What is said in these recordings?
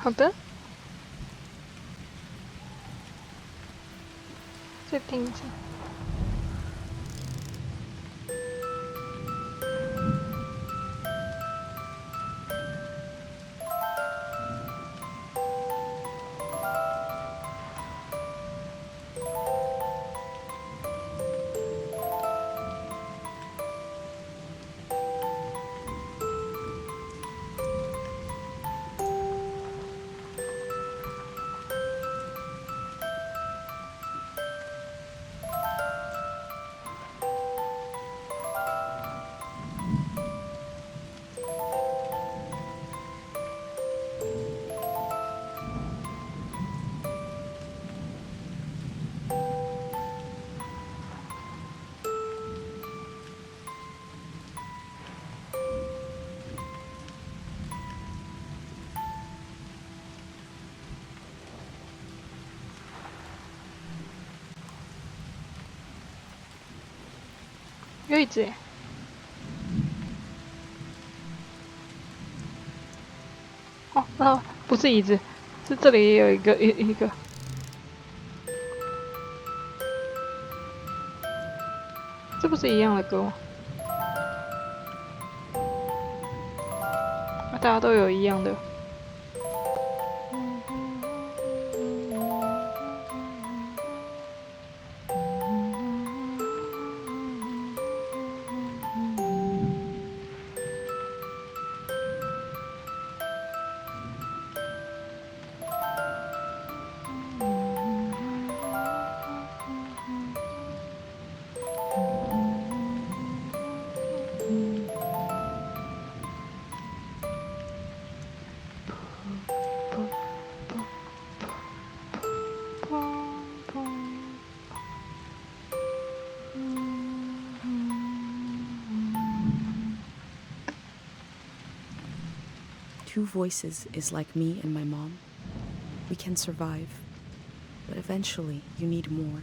好的，再听一下。有椅子耶。哦，那不是椅子，是这里也有一个。这不是一样的歌吗？大家都有一样的。Two voices is like me and my mom. We can survive, but eventually you need more.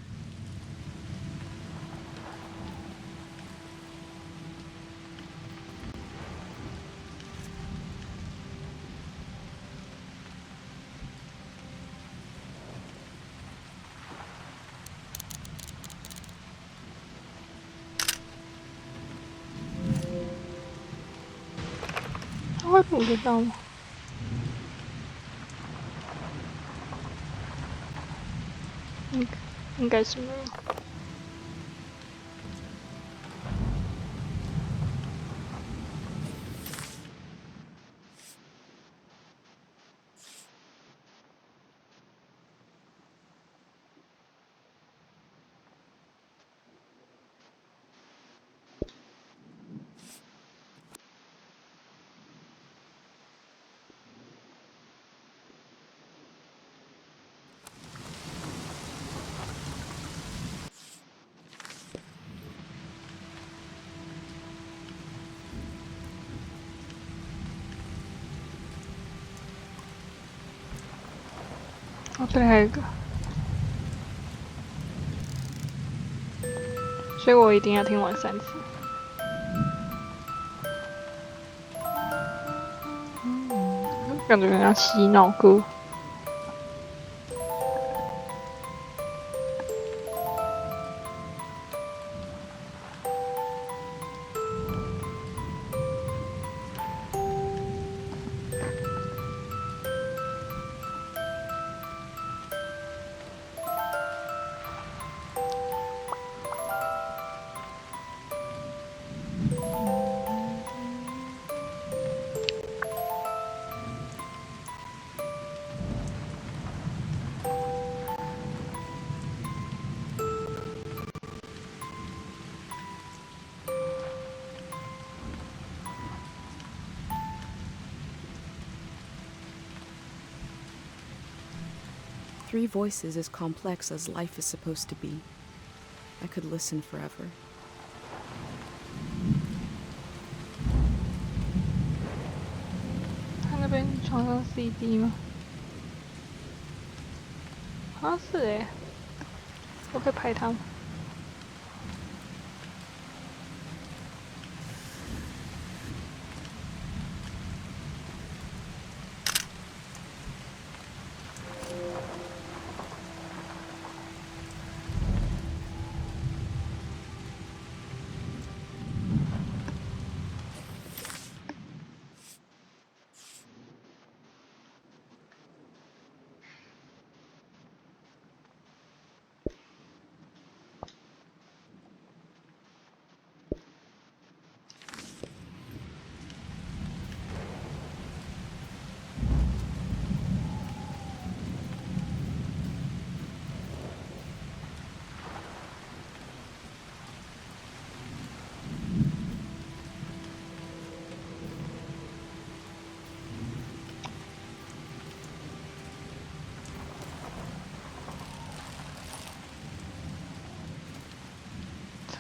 他会捕得到吗？应该是没有。哦，对，还有一个，所以我一定要听完3次。感觉很像洗脑歌。Three voices is complex as life is supposed to be. I could listen forever. 他那边床上 CD 吗？好像是耶，我可以拍他吗？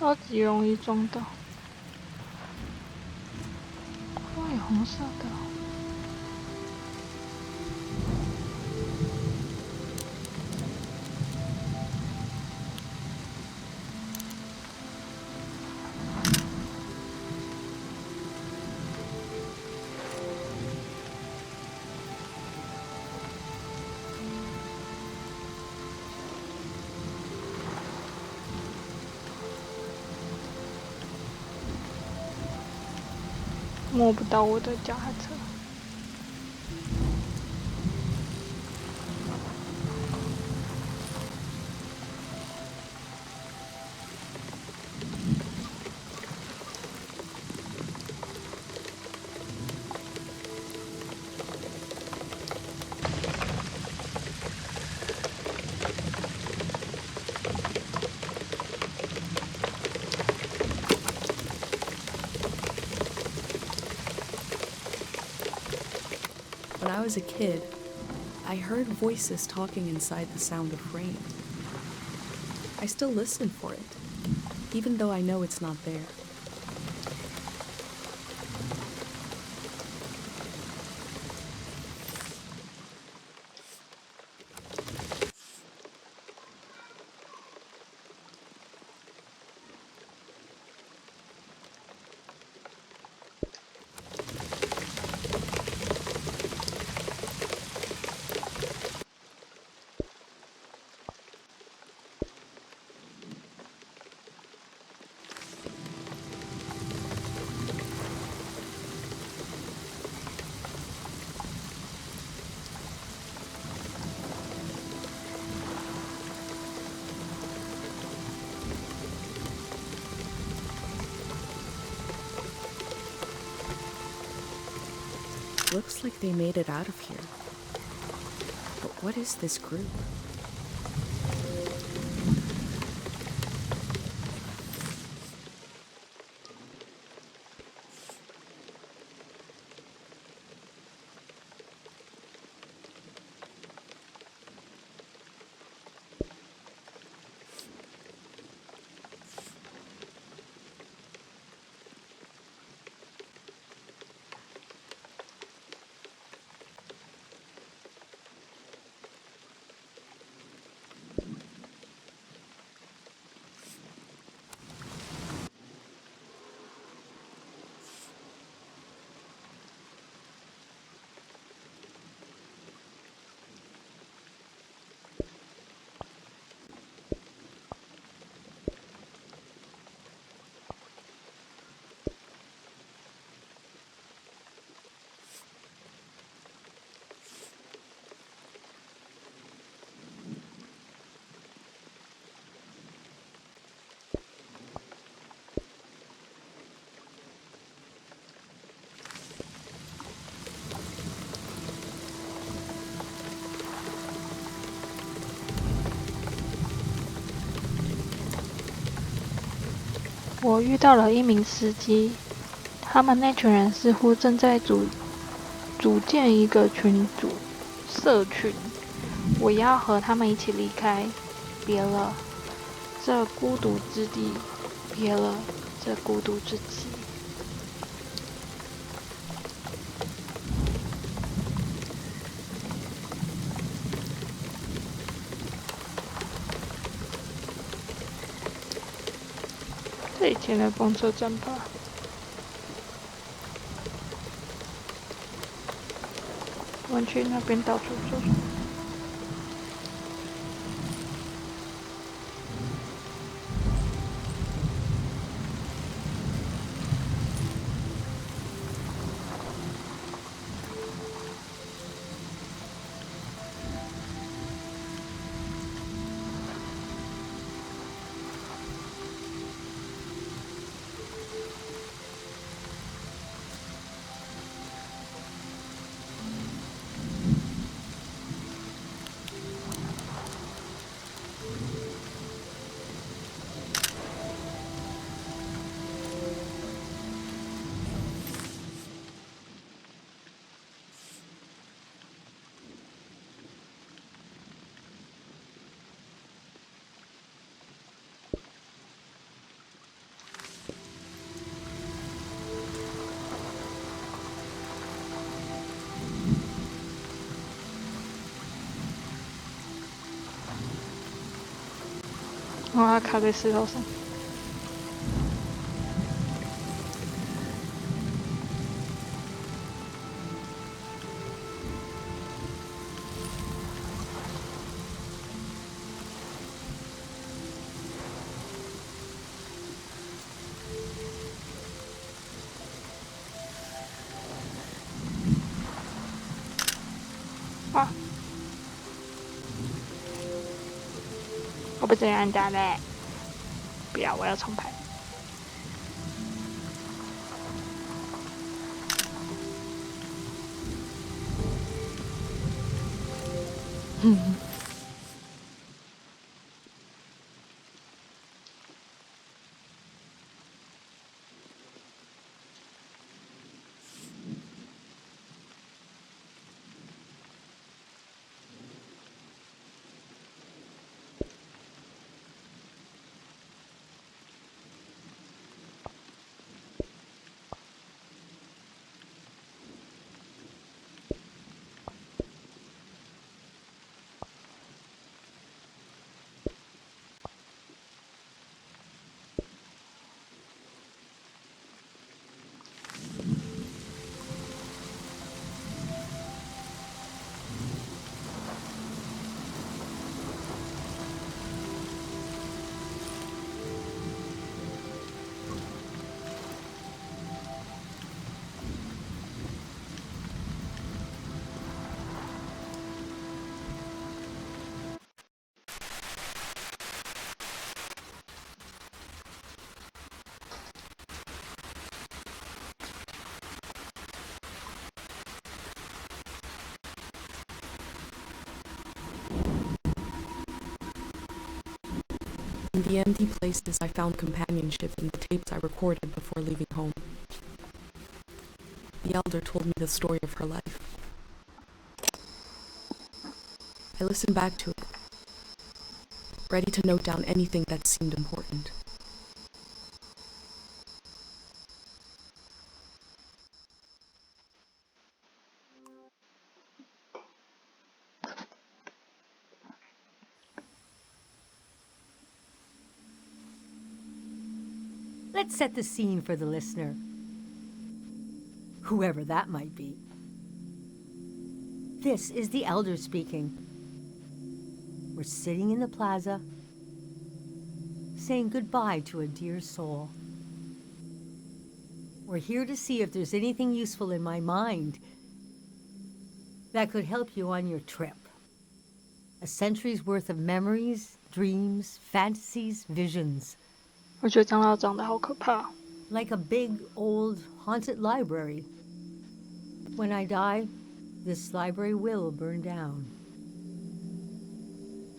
超级容易撞到。哇，有红色的哦。摸不到我的脚踏车。When I was a kid, I heard voices talking inside the sound of rain. I still listen for it, even though I know it's not there. Looks like they made it out of here. But what is this group?我遇到了一名司机，他们那群人似乎正在组建一个社群。我要和他们一起离开，别了这孤独之地，别了这孤独之极。这以前的公车站吧。我们去那边到处走。然后它卡在石头上。啊！我被这样按下嘞！不要，我要重排。In the empty places, I found companionship in the tapes I recorded before leaving home. The elder told me the story of her life. I listened back to it, ready to note down anything that seemed important. Let's set the scene for the listener, whoever that might be. This is the elder speaking. We're sitting in the plaza, saying goodbye to a dear soul. We're here to see if there's anything useful in my mind that could help you on your trip. A century's worth of memories, dreams, fantasies, visions. 我觉得长老长得好可怕。Like a big, old, haunted library. When I die, this library will burn down.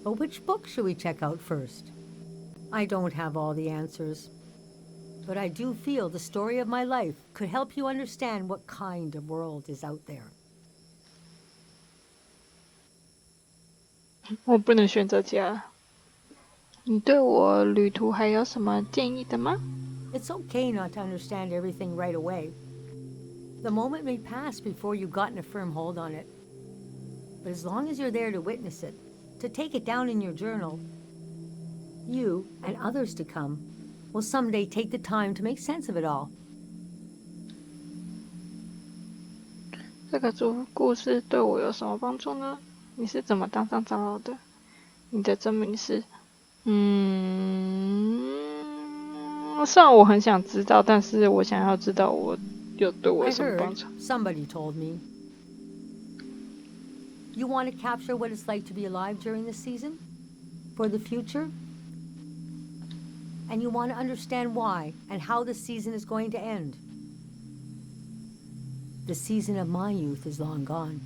But which book should we check out first? I don't have all the answers. But I do feel the story of my life could help you understand what kind of world is out there. 我不能选择家。你对我旅途还有什么建议的吗？ It's okay not to understand everything right away. The moment may pass before you've gotten a firm hold on it. But as long as you're there to witness it, to take it down in your journal, you and others to come will someday take the time to make sense of it all. 这个故事对我有什么帮助呢？你是怎么当上长老的？你的真名是……虽然我很想知道，但是我想要知道我有对我有什么帮助。Somebody told me. You want to capture what it's like to be alive during the season? For the future? And you want to understand why and how the season is going to end. The season of my youth is long gone.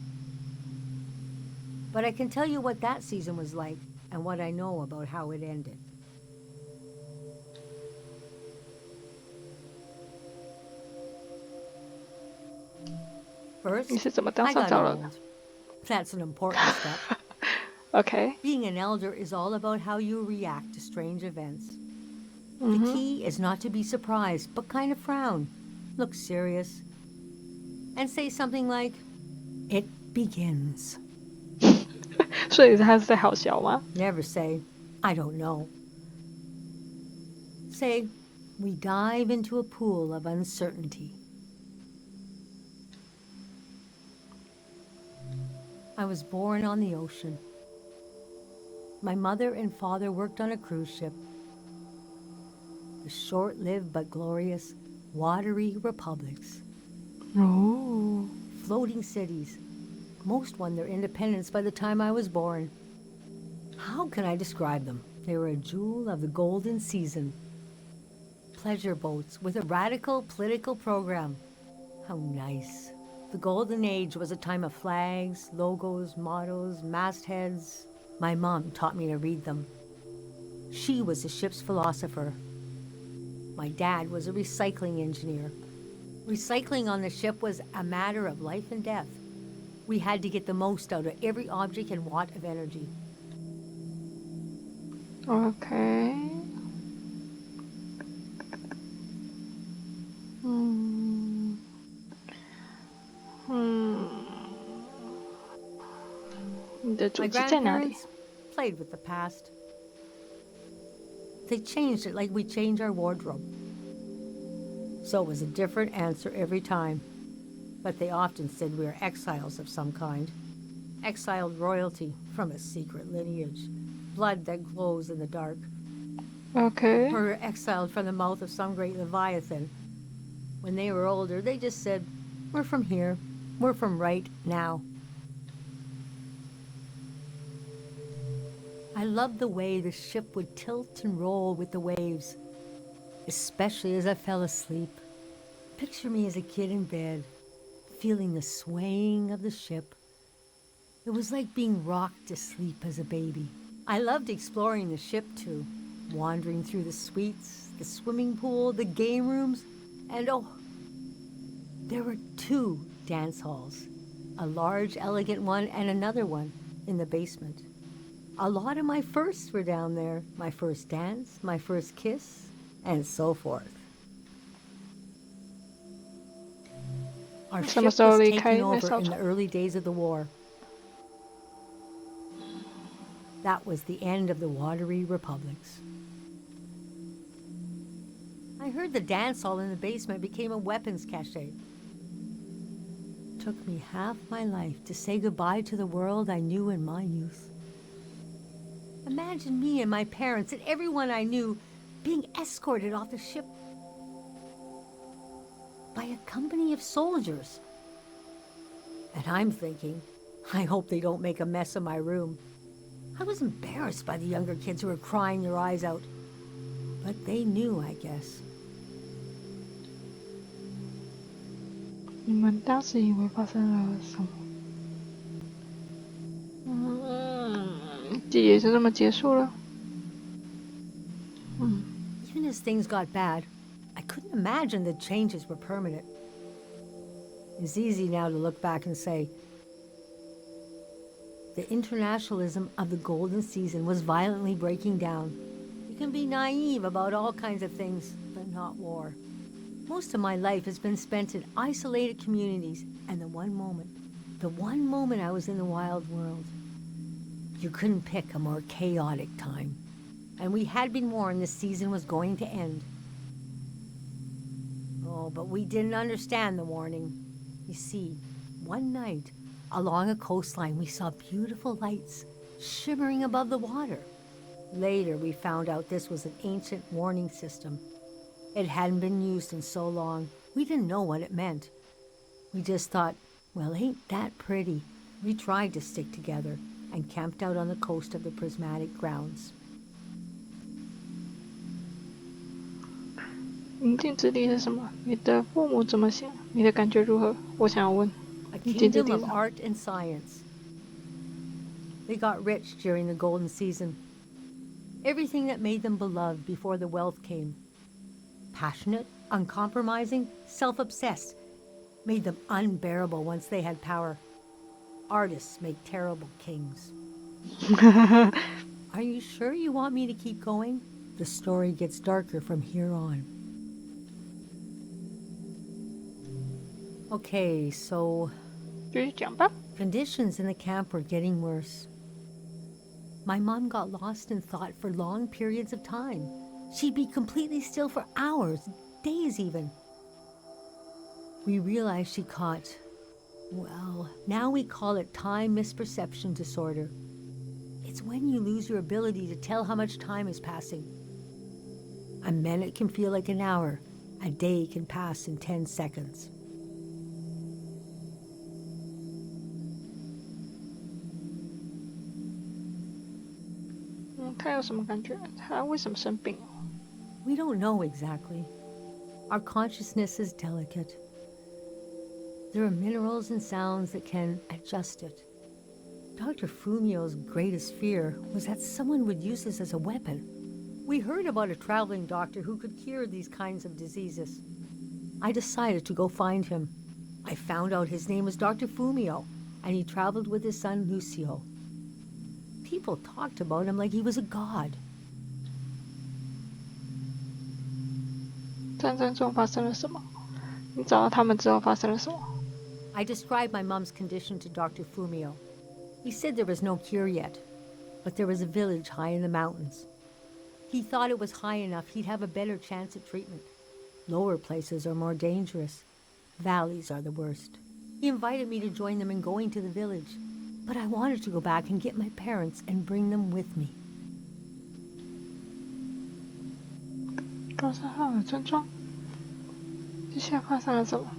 But I can tell you what that season was like and what I know about how it ended. First, 你是怎么当 I 上 got 长老 old. 的 That's an important step.？OK， Being an elder is all about how you react to strange events. The key is not to be surprised, but kind of frown, look serious, and say something like, "It begins." 所以他是在好笑吗？ Never say, "I don't know." say, we dive into a pool of uncertainty. I was born on the ocean. My mother and father worked on a cruise ship. The short-lived but glorious watery republics. Oh. Floating cities. Most won their independence by the time I was born. How can I describe them? They were a jewel of the golden season. Pleasure boats with a radical political program. How nice. The golden age was a time of flags, logos, mottos, mastheads. My mom taught me to read them. She was the ship's philosopher. My dad was a recycling engineer. Recycling on the ship was a matter of life and death. We had to get the most out of every object and watt of energy. Okay. My grandparents played with the past. They changed it like we change our wardrobe. So it was a different answer every time. But they often said we were exiles of some kind. Exiled royalty from a secret lineage. Blood that glows in the dark. Okay. Or exiled from the mouth of some great leviathan. When they were older, they just said, we're from here. We're from right now. I loved the way the ship would tilt and roll with the waves, especially as I fell asleep. Picture me as a kid in bed, feeling the swaying of the ship. It was like being rocked to sleep as a baby. I loved exploring the ship too, wandering through the suites, the swimming pool, the game rooms, and oh, there were 2 dance halls, a large, elegant one and another one in the basement. A lot of my firsts were down there, my first dance, my first kiss, and so forth. Our ship was taking over in the early days of the war. That was the end of the watery republics. I heard the dance hall in the basement became a weapons cache. It took me half my life to say goodbye to the world I knew in my youth. Imagine me and my parents and everyone I knew being escorted off the ship by a company of soldiers. And I'm thinking, I hope they don't make a mess of my room. I was embarrassed by the younger kids who were crying their eyes out. But they knew, I guess. 你们当时以为发生了什么？季节就这么结束了。Even as things got bad, I couldn't imagine the changes were permanent. It's easy now to look back and say, the internationalism of the golden season was violently breaking down. You can be naive about all kinds of things, but not war. Most of my life has been spent in isolated communities, and the one moment I was in the wild world, you couldn't pick a more chaotic time. And we had been warned this season was going to end. Oh, but we didn't understand the warning. You see, one night, along a coastline, we saw beautiful lights shimmering above the water. Later, we found out this was an ancient warning system. It hadn't been used in so long, we didn't know what it meant. We just thought, well, ain't that pretty? We tried to stick together and camped out on the coast of the prismatic grounds. 宁静之地是什么？你的父母怎么想？你的感觉如何？我想要问。 A kingdom of art and science. They got rich during the golden season. Everything that made them beloved before the wealth came. Passionate, uncompromising, self-obsessed. Made them unbearable once they had power. Artists make terrible kings. Are you sure you want me to keep going? The story gets darker from here on. Okay, so 继续讲吧。 conditions in the camp were getting worse. My mom got lost in thought for long periods of time. She'd be completely still for hours, days even. We realized she caught, well, now we call it time misperception disorder. It's when you lose your ability to tell how much time is passing. A minute can feel like an hour. A day can pass in 10 seconds. We don't know exactly. Our consciousness is delicate. There are minerals and sounds that can adjust it. Dr. Fumio's greatest fear was that someone would use this as a weapon. We heard about a traveling doctor who could cure these kinds of diseases. I decided to go find him. I found out his name was Dr. Fumio, and he traveled with his son Lucio. People talked about him like he was a god. 战争中发生了什么？你找到他们之后发生了什么？ I described my mom's condition to Dr. Fumio. He said there was no cure yet, but there was a village high in the mountains. He thought it was high enough he'd have a better chance at treatment. Lower places are more dangerous. Valleys are the worst. He invited me to join them in going to the village, but I wanted to go back and get my parents and bring them with me. 高山号有症状，接下来发生了什么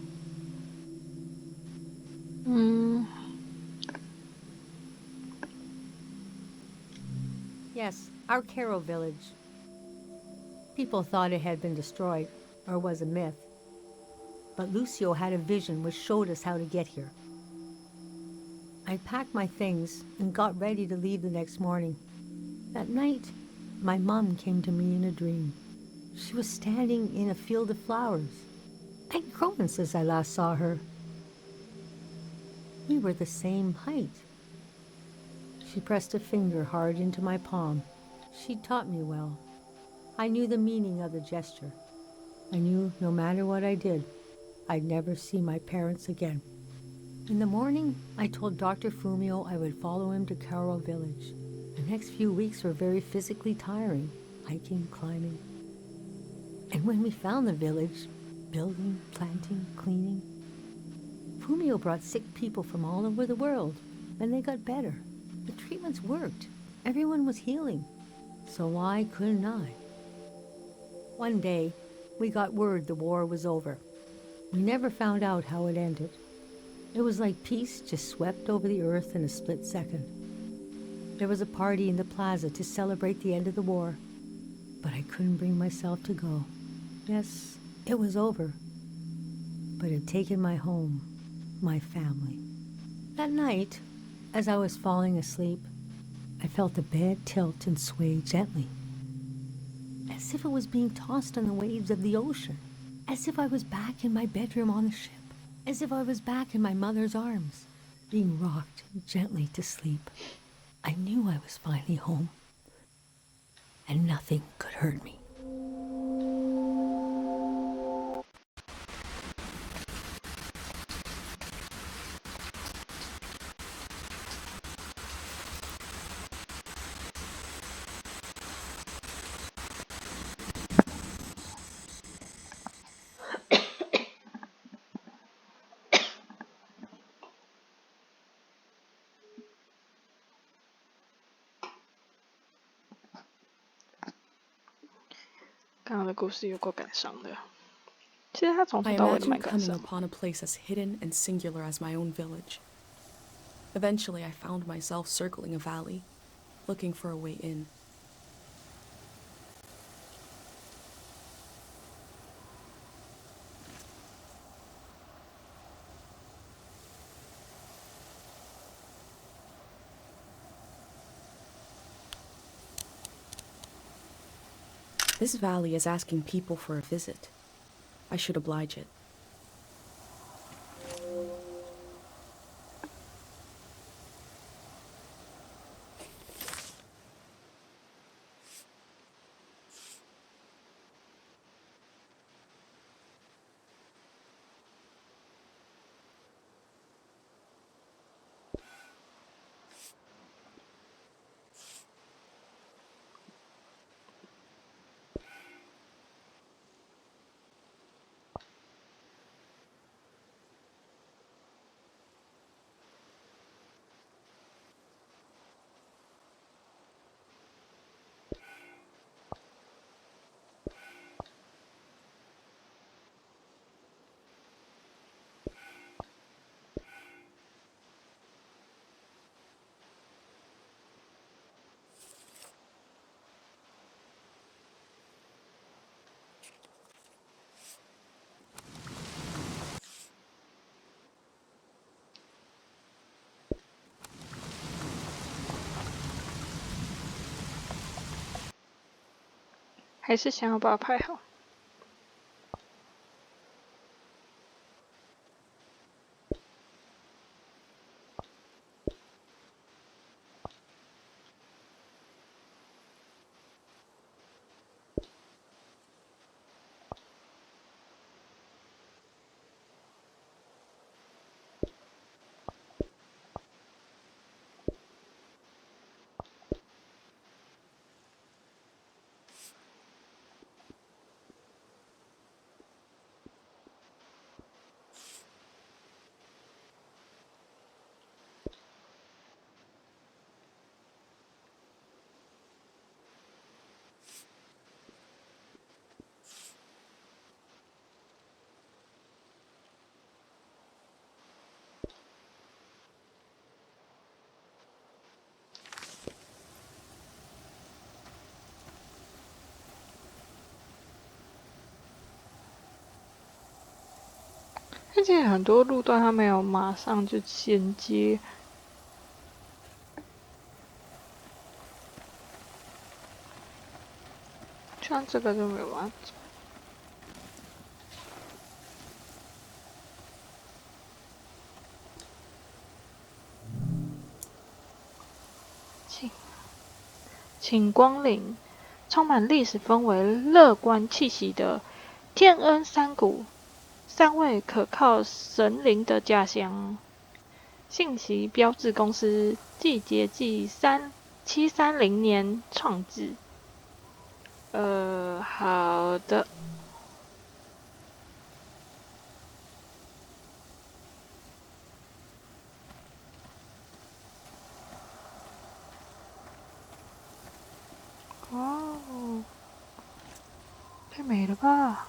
？Yes, our Caro village. People thought it had been destroyed, or was a myth. But Lucio had a vision which showed us how to get here. I packed my things and got ready to leave the next morning. That night, my mom came to me in a dream. She was standing in a field of flowers. I'd grown since I last saw her. We were the same height. She pressed a finger hard into my palm. She taught me well. I knew the meaning of the gesture. I knew no matter what I did, I'd never see my parents again. In the morning, I told Dr. Fumio I would follow him to Caro village. The next few weeks were very physically tiring, hiking, climbing. And when we found the village, building, planting, cleaning, Fumio brought sick people from all over the world, and they got better. The treatments worked. Everyone was healing. So why couldn't I? One day, we got word the war was over. We never found out how it ended. It was like peace just swept over the earth in a split second. There was a party in the plaza to celebrate the end of the war, but I couldn't bring myself to go. Yes, it was over, but it had taken my home, my family. That night, as I was falling asleep, I felt the bed tilt and sway gently, as if it was being tossed on the waves of the ocean, as if I was back in my bedroom on the ship, as if I was back in my mother's arms, being rocked gently to sleep. I knew I was finally home, and nothing could hurt me. 刚刚的故事有够感伤的。其实他从头 I 到尾都 imagined 蛮感 coming 伤的。 upon a place as hidden and singular as my own village. Eventually, I found myself circling a valley, looking for a way in. This valley is asking people for a visit. I should oblige it. 还是想要把它拍好。而且很多路段它没有马上就衔接，像这个就没有办法走。请光临充满历史氛围、乐观气息的天恩山谷，3位可靠神灵的家乡。信息标志公司季节季730年创制。好的。哦，太美了吧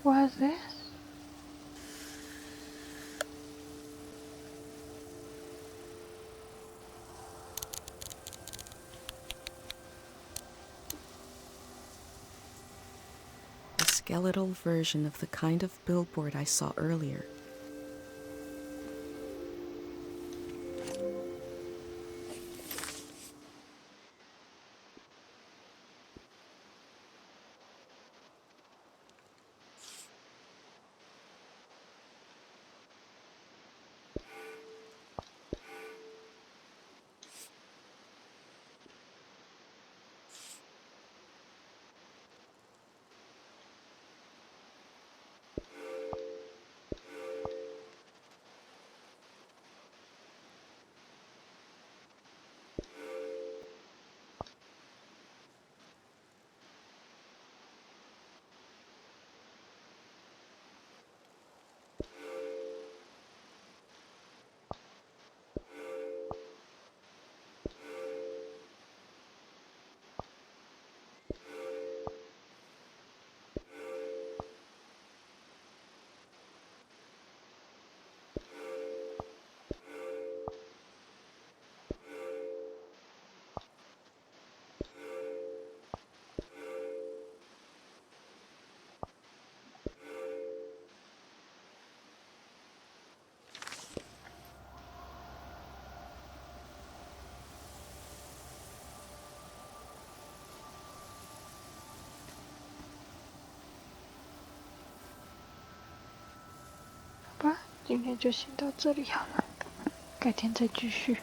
！What is this? A skeletal version of the kind of billboard I saw earlier.好吧，今天就先到这里好了，改天再继续。